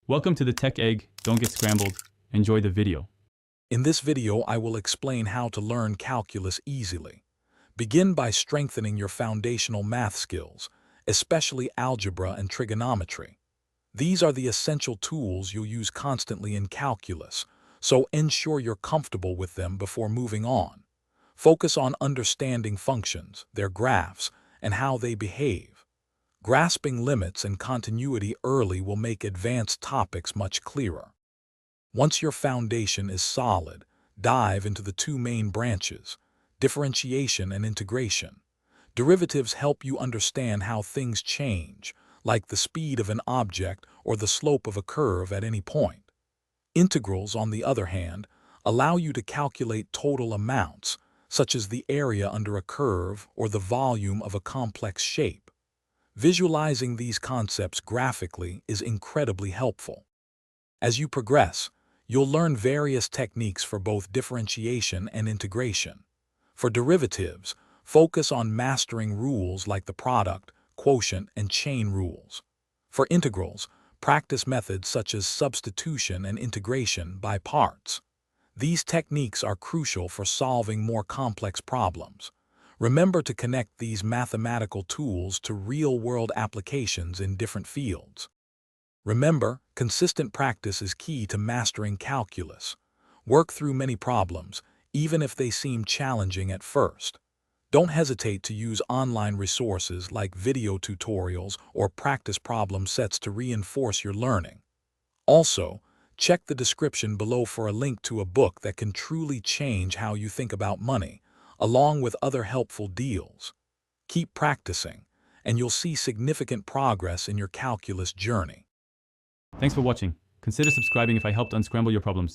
Welcome to the Tech Egg. Don't get scrambled. Enjoy the video. In this video, I will explain how to learn calculus easily. Begin by strengthening your foundational math skills, especially algebra and trigonometry. These are the essential tools you'll use constantly in calculus, so ensure you're comfortable with them before moving on. Focus on understanding functions, their graphs, and how they behave. Grasping limits and continuity early will make advanced topics much clearer. Once your foundation is solid, dive into the two main branches, differentiation and integration. Derivatives help you understand how things change, like the speed of an object or the slope of a curve at any point. Integrals, on the other hand, allow you to calculate total amounts, such as the area under a curve or the volume of a complex shape. Visualizing these concepts graphically is incredibly helpful. As you progress, you'll learn various techniques for both differentiation and integration. For derivatives, focus on mastering rules like the product, quotient, and chain rules. For integrals, practice methods such as substitution and integration by parts. These techniques are crucial for solving more complex problems. Remember to connect these mathematical tools to real-world applications in different fields. Remember, consistent practice is key to mastering calculus. Work through many problems, even if they seem challenging at first. Don't hesitate to use online resources like video tutorials or practice problem sets to reinforce your learning. Also, check the description below for a link to a book that can truly change how you think about money, along with other helpful deals. Keep practicing, and you'll see significant progress in your calculus journey. Thanks for watching. Consider subscribing if I helped unscramble your problems.